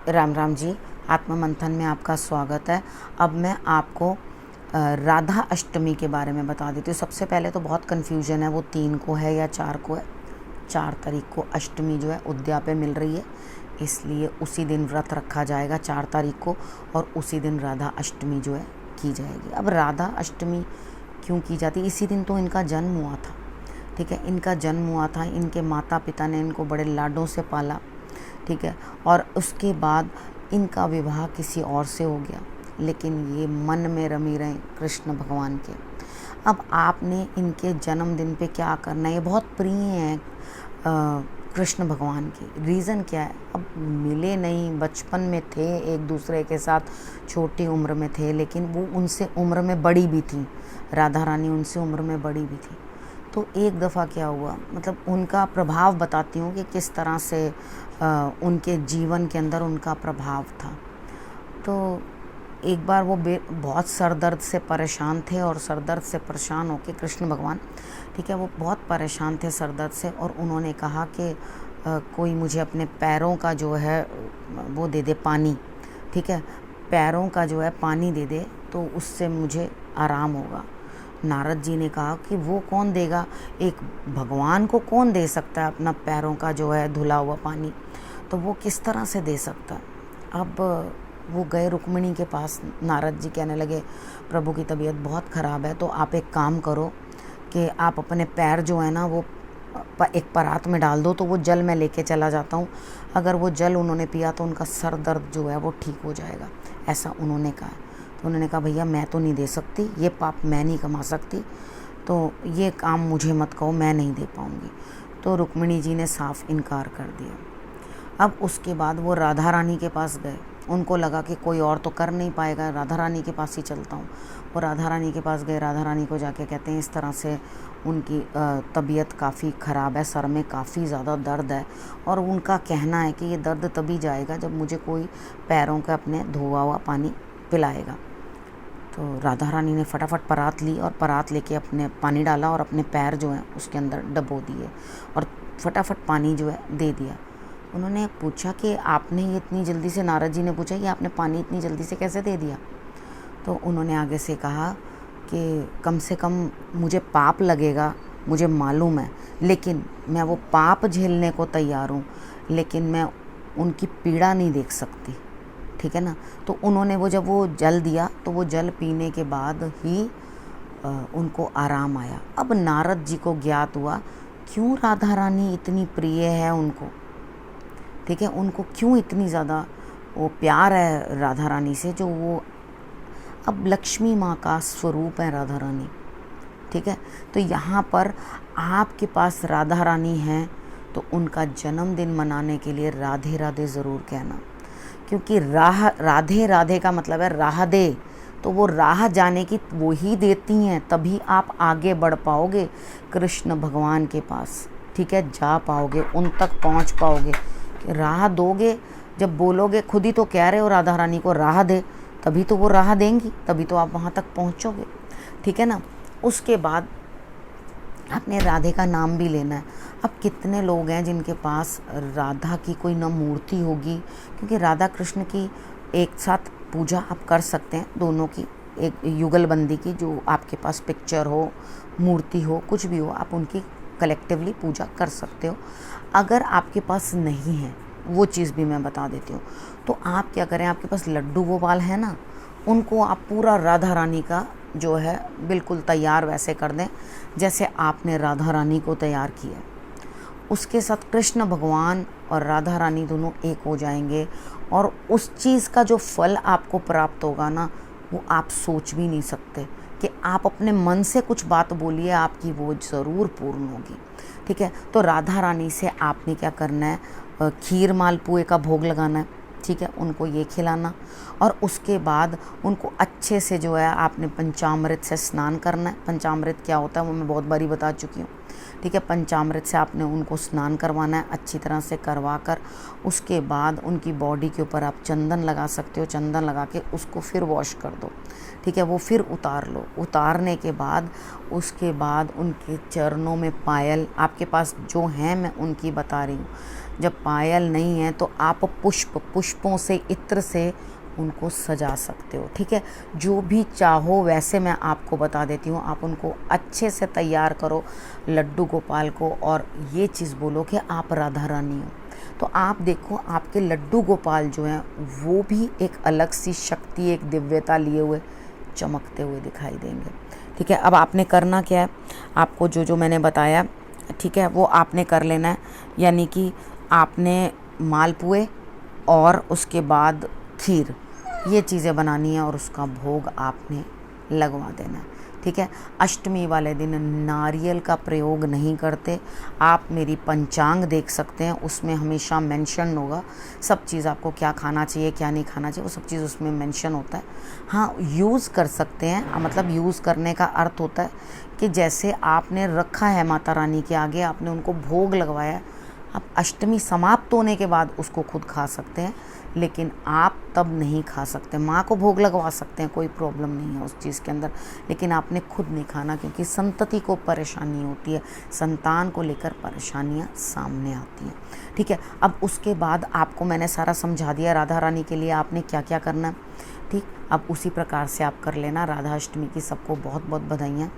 राम राम जी। आत्म मंथन में आपका स्वागत है। अब मैं आपको राधा अष्टमी के बारे में बता देती हूँ। सबसे पहले तो बहुत कन्फ्यूजन है, वो 3 को है या 4 को है। 4 तारीख को अष्टमी जो है उद्या पे मिल रही है, इसलिए उसी दिन व्रत रखा जाएगा 4 तारीख को, और उसी दिन राधा अष्टमी जो है की जाएगी। अब राधा अष्टमी क्यों की जाती है? इसी दिन तो इनका जन्म हुआ था, ठीक है। इनका जन्म हुआ था, इनके माता पिता ने इनको बड़े लाडों से पाला, ठीक है। और उसके बाद इनका विवाह किसी और से हो गया, लेकिन ये मन में रमी रहे कृष्ण भगवान के। अब आपने इनके जन्मदिन पे क्या करना है? ये बहुत प्रिय हैं कृष्ण भगवान की। रीज़न क्या है? अब मिले नहीं, बचपन में थे एक दूसरे के साथ, छोटी उम्र में थे, लेकिन वो उनसे उम्र में बड़ी भी थी, राधा रानी उनसे उम्र में बड़ी भी थी। तो एक दफ़ा क्या हुआ, मतलब उनका प्रभाव बताती हूँ कि किस तरह से उनके जीवन के अंदर उनका प्रभाव था। तो एक बार वो बहुत सर दर्द से परेशान थे, और सर दर्द से परेशान होकर कृष्ण भगवान, ठीक है, वो बहुत परेशान थे सर दर्द से, और उन्होंने कहा कि कोई मुझे अपने पैरों का जो है वो दे दे पानी, ठीक है, पैरों का जो है पानी दे दे तो उससे मुझे आराम होगा। नारद जी ने कहा कि वो कौन देगा, एक भगवान को कौन दे सकता है अपना पैरों का जो है धुला हुआ पानी, तो वो किस तरह से दे सकता है। अब वो गए रुक्मिणी के पास। नारद जी कहने लगे, प्रभु की तबीयत बहुत ख़राब है, तो आप एक काम करो कि आप अपने पैर जो है ना वो एक परात में डाल दो, तो वो जल मैं लेके चला जाता हूँ। अगर वो जल उन्होंने पिया तो उनका सर दर्द जो है वो ठीक हो जाएगा, ऐसा उन्होंने कहा। तो उन्होंने कहा, भैया मैं तो नहीं दे सकती, ये पाप मैं नहीं कमा सकती, तो ये काम मुझे मत कहो, मैं नहीं दे पाऊँगी। तो रुक्मिणी जी ने साफ इनकार कर दिया। अब उसके बाद वो राधा रानी के पास गए। उनको लगा कि कोई और तो कर नहीं पाएगा, राधा रानी के पास ही चलता हूँ। वो राधा रानी के पास गए। राधा रानी को जाके कहते हैं इस तरह से उनकी तबीयत काफ़ी ख़राब है, सर में काफ़ी ज़्यादा दर्द है, और उनका कहना है कि ये दर्द तभी जाएगा जब मुझे कोई पैरों का अपने धोआ हुआ पानी पिलाएगा। तो राधा रानी ने फटाफट परात ली, और परात लेके अपने पानी डाला और अपने पैर जो हैं उसके अंदर डबो दिए, और फटाफट पानी जो है दे दिया। उन्होंने पूछा कि आपने ये इतनी जल्दी से, नारद जी ने पूछा कि आपने पानी इतनी जल्दी से कैसे दे दिया? तो उन्होंने आगे से कहा कि कम से कम मुझे पाप लगेगा, मुझे मालूम है, लेकिन मैं वो पाप झेलने को तैयार हूँ, लेकिन मैं उनकी पीड़ा नहीं देख सकती, ठीक है ना। तो उन्होंने जब वो जल दिया, तो वो जल पीने के बाद ही उनको आराम आया। अब नारद जी को ज्ञात हुआ क्यों राधा रानी इतनी प्रिय है उनको, ठीक है, उनको क्यों इतनी ज़्यादा वो प्यार है राधा रानी से, जो वो अब लक्ष्मी माँ का स्वरूप है राधा रानी, ठीक है। तो यहाँ पर आपके पास राधा रानी है, तो उनका जन्मदिन मनाने के लिए राधे राधे ज़रूर कहना, क्योंकि राधे राधे का मतलब है राह दे, तो वो राह जाने की वो ही देती हैं, तभी आप आगे बढ़ पाओगे कृष्ण भगवान के पास, ठीक है, जा पाओगे, उन तक पहुँच पाओगे। राह दोगे, जब बोलोगे, खुद ही तो कह रहे हो राधा रानी को राह दे, तभी तो वो राह देंगी, तभी तो आप वहाँ तक पहुँचोगे, ठीक है ना। उसके बाद आपने राधे का नाम भी लेना है। अब कितने लोग हैं जिनके पास राधा की कोई न मूर्ति होगी, क्योंकि राधा कृष्ण की एक साथ पूजा आप कर सकते हैं, दोनों की एक युगलबंदी की, जो आपके पास पिक्चर हो, मूर्ति हो, कुछ भी हो, आप उनकी कलेक्टिवली पूजा कर सकते हो। अगर आपके पास नहीं है, वो चीज़ भी मैं बता देती हूँ, तो आप क्या करें, आपके पास लड्डू गोपाल है ना, उनको आप पूरा राधा रानी का जो है बिल्कुल तैयार वैसे कर दें जैसे आपने राधा रानी को तैयार किया। उसके साथ कृष्ण भगवान और राधा रानी दोनों एक हो जाएंगे, और उस चीज़ का जो फल आपको प्राप्त होगा ना, वो आप सोच भी नहीं सकते, कि आप अपने मन से कुछ बात बोलिए, आपकी वो ज़रूर पूर्ण होगी, ठीक है। तो राधा रानी से आपने क्या करना है, खीर मालपुए का भोग लगाना है, ठीक है, उनको ये खिलाना, और उसके बाद उनको अच्छे से जो है आपने पंचामृत से स्नान करना है। पंचामृत क्या होता है वो मैं बहुत बारी बता चुकी हूँ, ठीक है। पंचामृत से आपने उनको स्नान करवाना है, अच्छी तरह से करवा कर उसके बाद उनकी बॉडी के ऊपर आप चंदन लगा सकते हो, चंदन लगा के उसको फिर वॉश कर दो, ठीक है, वो फिर उतार लो। उतारने के बाद उसके बाद उनके चरणों में पायल आपके पास जो हैं, मैं उनकी बता रही हूँ, जब पायल नहीं है तो आप पुष्पों से, इत्र से उनको सजा सकते हो। ठीक है, जो भी चाहो वैसे मैं आपको बता देती हूँ। आप उनको अच्छे से तैयार करो लड्डू गोपाल को, और ये चीज़ बोलो कि आप राधा रानी हो। तो आप देखो आपके लड्डू गोपाल जो हैं वो भी एक अलग सी शक्ति, एक दिव्यता लिए हुए चमकते हुए दिखाई देंगे। ठीक है, अब आपने करना क्या है, आपको जो जो मैंने बताया, ठीक है, वो आपने कर लेना है। यानी कि आपने मालपुए और उसके बाद खीर, ये चीज़ें बनानी है और उसका भोग आपने लगवा देना है। ठीक है, अष्टमी वाले दिन नारियल का प्रयोग नहीं करते। आप मेरी पंचांग देख सकते हैं, उसमें हमेशा मेंशन होगा सब चीज़, आपको क्या खाना चाहिए क्या नहीं खाना चाहिए, वो सब चीज़ उसमें मेंशन होता है। हाँ, यूज़ कर सकते हैं, मतलब यूज़ करने का अर्थ होता है कि जैसे आपने रखा है माता रानी के आगे, आपने उनको भोग लगवाया है, आप अष्टमी समाप्त होने के बाद उसको खुद खा सकते हैं, लेकिन आप तब नहीं खा सकते। माँ को भोग लगवा सकते हैं, कोई प्रॉब्लम नहीं है उस चीज़ के अंदर, लेकिन आपने खुद नहीं खाना, क्योंकि संतति को परेशानी होती है, संतान को लेकर परेशानियाँ सामने आती हैं। ठीक है, अब उसके बाद आपको मैंने सारा समझा दिया राधा रानी के लिए आपने क्या क्या करना है। ठीक, अब उसी प्रकार से आप कर लेना। राधा अष्टमी की सबको बहुत बहुत बधाइयाँ।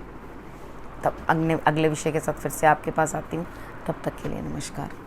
तब अगले विषय के साथ फिर से आपके पास आती हूँ, तब तक के लिए नमस्कार।